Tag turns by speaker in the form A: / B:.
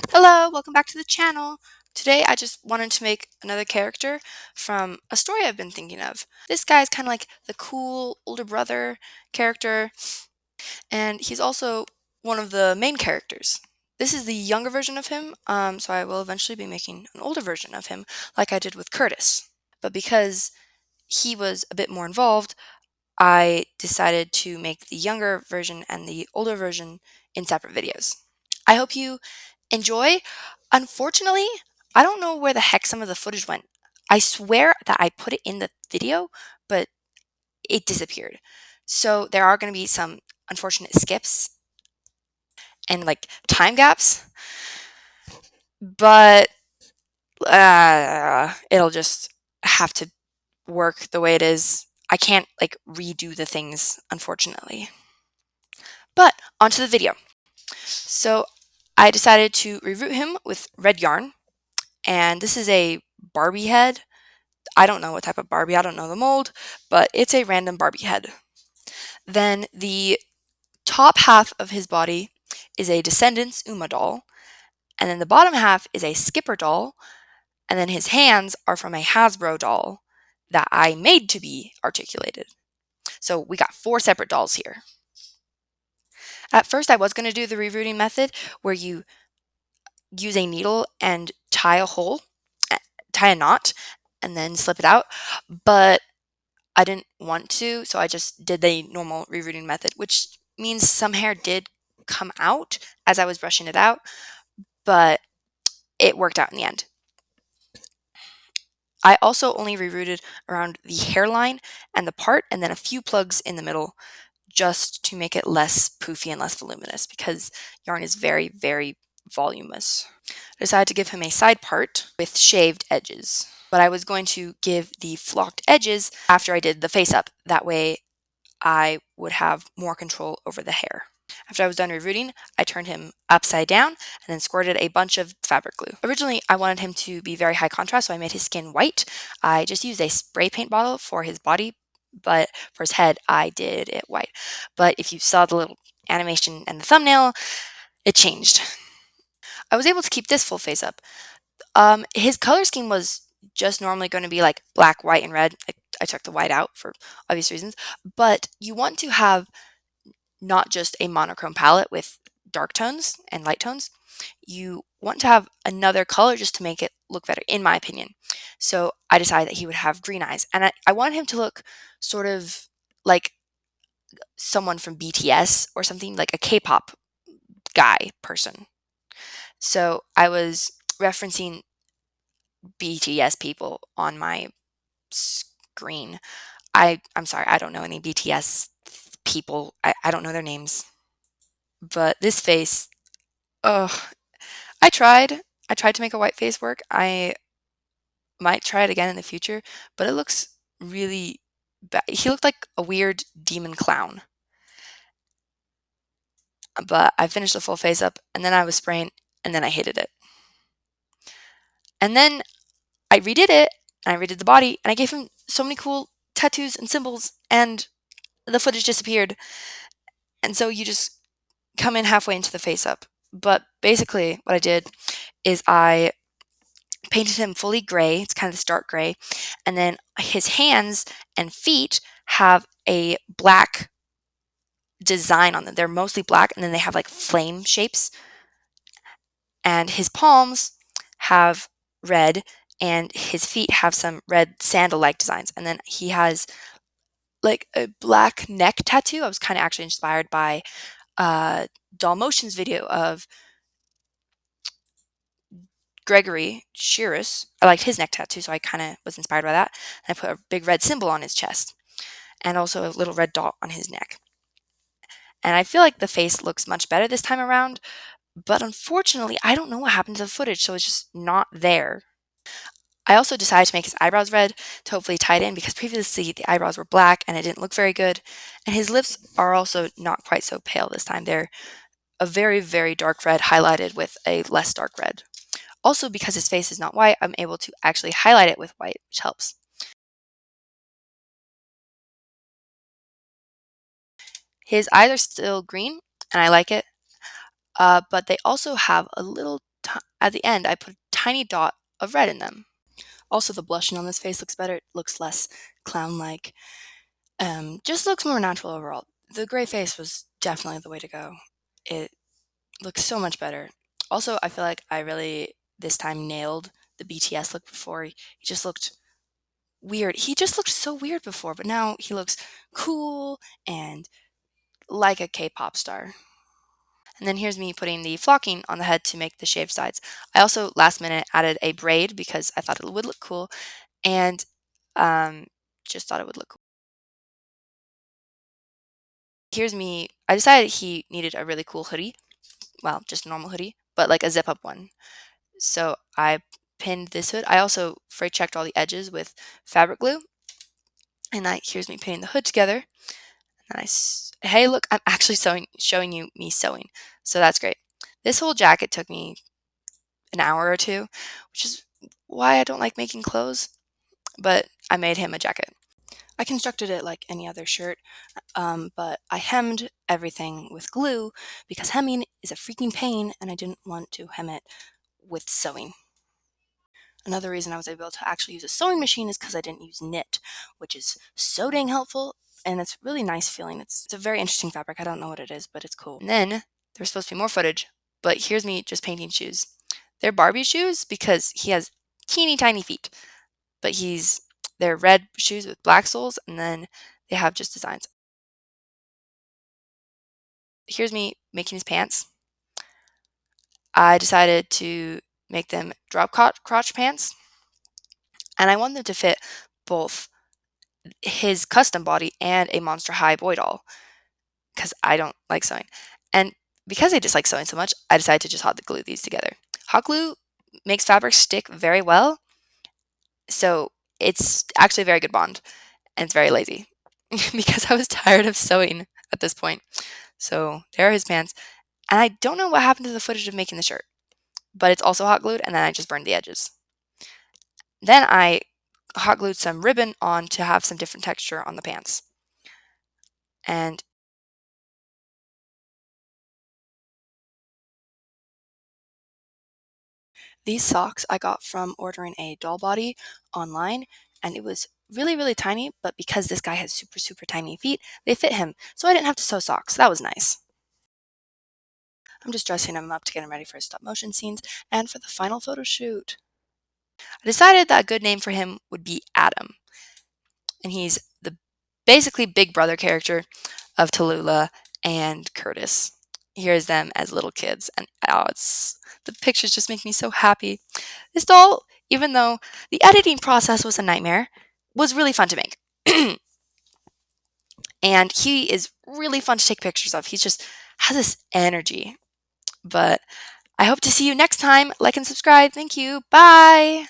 A: Hello, welcome back to the channel. Today I just wanted to make another character from a story I've been thinking of. This guy is kind of like the cool older brother character, and he's also one of the main characters. This is the younger version of him, so I will eventually be making an older version of him, like I did with Curtis. But because he was a bit more involved, I decided to make the younger version and the older version in separate videos. I hope you enjoy. Unfortunately, I don't know where the heck some of the footage went. I swear that I put it in the video, but it disappeared. So there are going to be some unfortunate skips and like time gaps, but it'll just have to work the way it is. I can't like redo the things, unfortunately. But onto the video. So I decided to reroute him with red yarn, and this is a Barbie head. I don't know what type of Barbie, I don't know the mold, but it's a random Barbie head. Then the top half of his body is a Descendants Uma doll, and then the bottom half is a Skipper doll, and then his hands are from a Hasbro doll that I made to be articulated. So we got 4 separate dolls here. At first I was going to do the rerouting method where you use a needle and tie a hole, tie a knot, and then slip it out, but I didn't want to, so I just did the normal rerouting method, which means some hair did come out as I was brushing it out, but it worked out in the end. I also only rerouted around the hairline and the part, and then a few plugs in the middle, just to make it less poofy and less voluminous, because yarn is very, very voluminous. I decided to give him a side part with shaved edges, but I was going to give the flocked edges after I did the face up. That way I would have more control over the hair. After I was done rerouting, I turned him upside down and then squirted a bunch of fabric glue. Originally, I wanted him to be very high contrast, so I made his skin white. I just used a spray paint bottle for his body, but for his head, I did it white. But if you saw the little animation and the thumbnail, it changed. I was able to keep this full face up. His color scheme was just normally going to be like black, white, and red. I took the white out for obvious reasons, but you want to have not just a monochrome palette with dark tones and light tones. You want to have another color just to make it look better, in my opinion. So I decided that he would have green eyes, and I wanted him to look sort of like someone from BTS or something, like a K-pop guy person. So I was referencing BTS people on my screen. I'm sorry, I don't know any BTS people. I don't know their names. But this face, oh, I tried. I tried to make a white face work. I might try it again in the future, but it looks really bad. He looked like a weird demon clown. But I finished the full face up, and then I was spraying, and then I hated it. And then I redid it, and I redid the body, and I gave him so many cool tattoos and symbols, and the footage disappeared. And so you just come in halfway into the face up. But basically, what I did is I painted him fully gray. It's kind of this dark gray. And then his hands and feet have a black design on them. They're mostly black, and then they have like flame shapes. And his palms have red, and his feet have some red sandal-like designs. And then he has like a black neck tattoo. I was kind of actually inspired by Doll Motion's video of Gregory Shearus. I liked his neck tattoo, so I kind of was inspired by that. And I put a big red symbol on his chest and also a little red dot on his neck. And I feel like the face looks much better this time around, but unfortunately, I don't know what happened to the footage, so it's just not there. I also decided to make his eyebrows red to hopefully tie it in, because previously the eyebrows were black and it didn't look very good. And his lips are also not quite so pale this time. They're a very, very dark red highlighted with a less dark red. Also, because his face is not white, I'm able to actually highlight it with white, which helps. His eyes are still green, and I like it, but they also have a little at the end, I put a tiny dot of red in them. Also, the blushing on this face looks better. It looks less clown-like. Just looks more natural overall. The gray face was definitely the way to go. It looks so much better. Also, I feel like I really this time nailed the BTS look before. He just looked weird. He just looked so weird before, but now he looks cool and like a K-pop star. And then here's me putting the flocking on the head to make the shaved sides. I also last minute added a braid because I thought it would look cool and um, just thought it would look cool. Here's me. I decided he needed a really cool hoodie. Well, just a normal hoodie, but like a zip up one. So I pinned this hood. I also freight checked all the edges with fabric glue. And here's me pinning the hood together. And hey, look, I'm actually showing you me sewing. So that's great. This whole jacket took me an hour or two, which is why I don't like making clothes, but I made him a jacket. I constructed it like any other shirt, but I hemmed everything with glue because hemming is a freaking pain and I didn't want to hem it with sewing. Another reason I was able to actually use a sewing machine is because I didn't use knit, which is so dang helpful and it's really nice feeling. It's a very interesting fabric. I don't know what it is, but it's cool. And then there's supposed to be more footage, but here's me just painting shoes. They're Barbie shoes because he has teeny tiny feet, but they're red shoes with black soles and then they have just designs. Here's me making his pants. I decided to make them drop crotch pants and I want them to fit both his custom body and a Monster High boy doll because I don't like sewing. And because I dislike sewing so much, I decided to just hot glue these together. Hot glue makes fabric stick very well, so it's actually a very good bond, and it's very lazy because I was tired of sewing at this point. So there are his pants, and I don't know what happened to the footage of making the shirt, but it's also hot glued, and then I just burned the edges. Then I hot glued some ribbon on to have some different texture on the pants. And these socks I got from ordering a doll body online, and it was really, really tiny, but because this guy has super, super tiny feet, they fit him, so I didn't have to sew socks. That was nice. I'm just dressing him up to get him ready for his stop motion scenes and for the final photo shoot. I decided that a good name for him would be Adam, and he's the basically big brother character of Tallulah and Curtis. Here's them as little kids, and the pictures just make me so happy. This doll, even though the editing process was a nightmare, was really fun to make. And he is really fun to take pictures of. He just has this energy. But I hope to see you next time. Like and subscribe. Thank you. Bye.